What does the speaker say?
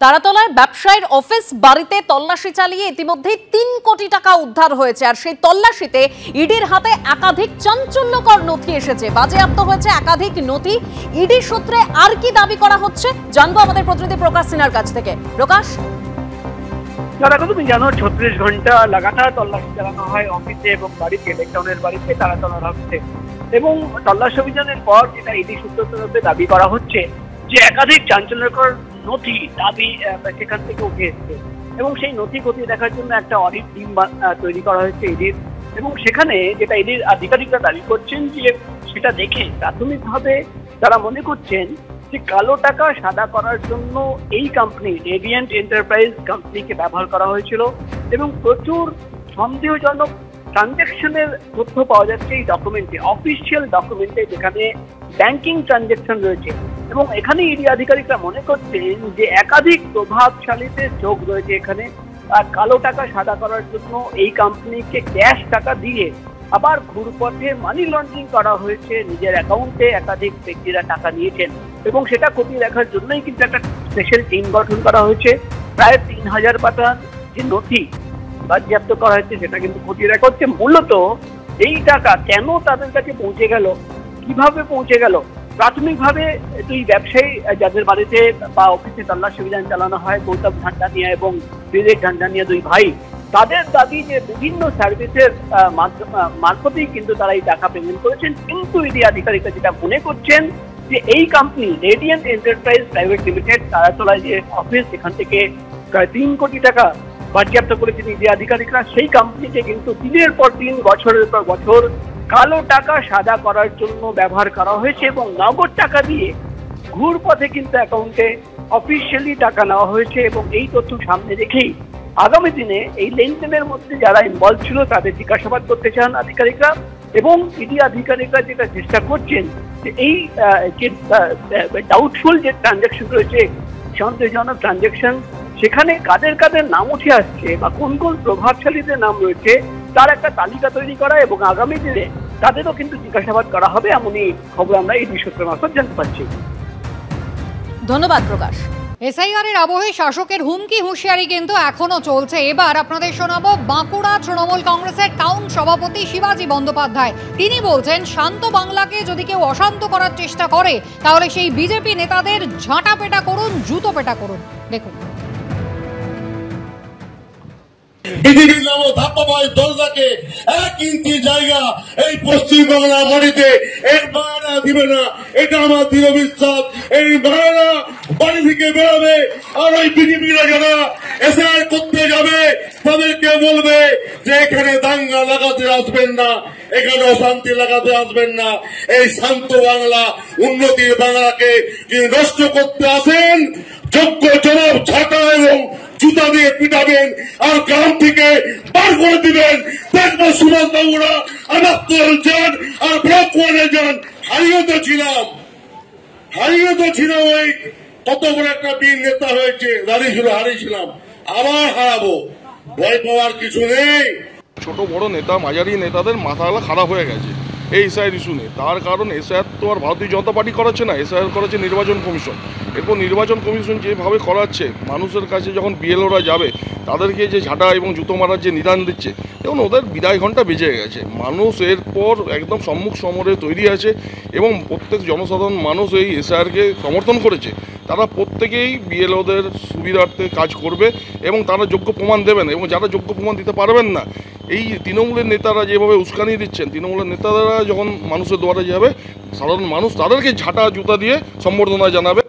তারাতলায় ব্যবসায়ীর অফিস বাড়িতে তল্লাশি চালিয়ে ইতিমধ্যে ৩ কোটি টাকা উদ্ধার হয়েছে। আর সেই তল্লাশিতে ইডির হাতে একাধিক চাঞ্চল্যকর নথি এসেছে, বাজেয়াপ্ত হয়েছে একাধিক নথি। ইডি সূত্রে আর কি দাবি করা হচ্ছে জানবো আমাদের প্রতিনিধি প্রকাশ সিনহার কাছ থেকে। প্রকাশ, তুমি জানো ৩৬ ঘন্টা লাগাতার তল্লাশি চালানো হয় অফিসে এবং বাড়িতে, লেকটাউনের বাড়িতে, তারাতলার অফিসে। এবং তল্লাশি অভিযানের পর যেটা ইডি সূত্রে দাবি করা হচ্ছে যে একাধিক চাঞ্চল্যকর নথি দাবি সেখান থেকে উঠে এসছে এবং সেই নথি খতিয়ে দেখার জন্য একটা অডিট টিম তৈরি করা হয়েছে ইডির। এবং সেখানে যেটা ইডির আধিকারিকরা দাবি করছেন যে সেটা দেখে প্রাথমিকভাবে তারা মনে করছেন যে কালো টাকা সাদা করার জন্য এই কোম্পানি রেডিয়েন্ট এন্টারপ্রাইজ কোম্পানিকে ব্যবহার করা হয়েছিল এবং প্রচুর সন্দেহজনক ট্রানজ্যাকশনের তথ্য পাওয়া যাচ্ছে এই ডকুমেন্টে, অফিসিয়াল ডকুমেন্টে, যেখানে ব্যাংকিং ট্রানজ্যাকশন রয়েছে। এবং এখানে ইডি আধিকারিকরা মনে করছেন যে একাধিক প্রভাবশালীদের যোগ রয়েছে এখানে। আর কালো টাকা সাদা করার জন্য এই কোম্পানিকে ক্যাশ টাকা দিয়ে আবার ঘুরপথে মানি লন্ডারিং করা হয়েছে, নিজের অ্যাকাউন্টে একাধিক ব্যক্তিরা টাকা নিয়েছেন এবং সেটা খতিয়ে দেখার জন্যই কিন্তু একটা স্পেশাল টিম গঠন করা হয়েছে। প্রায় ৩,০০০ পাতার যে নথি বাজেয়াপ্ত করা হয়েছে সেটা কিন্তু খতিয়ে দেখা হচ্ছে। মূলত এই টাকা কেন তাদের কাছে পৌঁছে গেল, কিভাবে পৌঁছে গেল। প্রাথমিকভাবে দুই ব্যবসায়ী যাদের বাড়িতে বা অফিসে তল্লাশি অভিযান চালানো হয়, গৌতম ঝান্ডানিয়া এবং বিবেক ঝান্ডানিয়া, দুই ভাই, তাদের দাবি যে বিভিন্ন সার্ভিসের মারফতেই কিন্তু তারা এই টাকা পেমেন্ট করেছেন। কিন্তু ইডি আধিকারিকরা যেটা মনে করছেন যে এই company Radiant Enterprise Private Limited তারাতলায় যে অফিস, সেখান থেকে প্রায় ৩ কোটি টাকা বাজেয়াপ্ত করেছেন ইডি আধিকারিকরা। সেই কোম্পানিকে কিন্তু দিনের পর দিন, বছরের পর বছর কালো টাকা সাদা করার জন্য ব্যবহার করা হয়েছে এবং নগদ টাকা দিয়ে ঘুরপথে কিন্তু অ্যাকাউন্টে অফিসিয়ালি টাকা নেওয়া হয়েছে। এবং এই তথ্য সামনে রেখেই আগামী দিনে এই লেনদেনের মধ্যে যারা ইনভলভ ছিল তাদের জিজ্ঞাসাবাদ করতে চান আধিকারিকরা। এবং ইডি আধিকারিকরা যেটা চেষ্টা করছেন যে এই যে ডাউটফুল যে ট্রানজ্যাকশন রয়েছে, সন্দেহজনক ট্রানজ্যাকশন, সেখানে কাদের কাদের নাম উঠে আসছে বা কোন কোন প্রভাবশালীদের নাম রয়েছে তার একটা তালিকা তৈরি করা এবং আগামী দিনে তাদেরও কিন্তু জিজ্ঞাসাবাদ করা হবে, এমনই খবর আমরা এই সূত্রের মারফত জানতে পারছি। ধন্যবাদ প্রকাশ। এসআইআর এর আবহে শাসকের হুমকি হুঁশিয়ারি কিন্তু এখনো চলছে। এবার আপনাদের শোনাবো বাঁকুড়া তৃণমূল কংগ্রেসের টাউন সভাপতি শিবাজী বন্দ্যোপাধ্যায়। তিনি বলছেন শান্ত বাংলাকে যদি কেউ অশান্ত করার চেষ্টা করে তাহলে সেই বিজেপি নেতাদের ঝাঁটা পেটা করুন, জুতো পেটা করুন। দেখুন, পৃথিবীর নাম ধাপ্পাবাজ দরজাকে 1 ইঞ্চি জায়গা এই পশ্চিমবাংলার মাটিতে এর বায়না দিবে না, এটা আমার দৃঢ় বিশ্বাস। এই বায়না বাড়ি থেকে বেরোবে আর ওই বিজেপিরা যারা এসআর করতে যাবে তাদেরকে বলবে যে এখানে দাঙ্গা লাগাতে আসবেন না, এখানে অশান্তি লাগাতে আসবেন না। এই শান্ত বাংলা, উন্নতির বাংলাকে যিনি নষ্ট করতে আসেন, যোগ্য জবাব ঝাঁটা এবং জুতা দিয়ে পিটাবেন আর গ্রাম থেকে বার করে দিবেন। দেখবো সুভাষ বাবুরা আমার যান আর ব্লক ওয়ানে যান। হারিয়ে তো ছিলাম ওই কত বড় একটা বীর নেতা হয়েছে, হারিয়েছিলাম, আবার হারাবো, ভয় পাওয়ার কিছু নেই। ছোট বড় নেতা, মাঝারি নেতাদের মাথাগুলো খারাপ হয়ে গেছে এই এসআইআর ইস্যু নিয়ে। তার কারণ এসআইআর তো আর ভারতীয় জনতা পার্টি করাচ্ছে না, এসআইআর করাচ্ছে নির্বাচন কমিশন। এরপর নির্বাচন কমিশন যেভাবে করাচ্ছে, মানুষের কাছে যখন বিএলওরা যাবে তাদেরকে যে ঝাঁটা এবং জুতো মারার যে নিদান দিচ্ছে, এবং ওদের বিদায় ঘণ্টা বেজে গেছে। মানুষ এরপর একদম সম্মুখ সমরে তৈরি আছে এবং প্রত্যেক জনসাধারণ মানুষ এই এসআইআরকে সমর্থন করেছে। তারা প্রত্যেকেই বিএলওদের সুবিধার্থে কাজ করবে এবং তারা যোগ্য প্রমাণ দেবেন। এবং যারা যোগ্য প্রমাণ দিতে পারবেন না, এই তৃণমূলের নেতারা যেভাবে উস্কানি দিচ্ছেন, তৃণমূলের নেতারা যখন মানুষের দুয়ারে যাবে, সাধারণ মানুষ তাদেরকে ঝাঁটা জুতা দিয়ে সম্বর্ধনা জানাবে।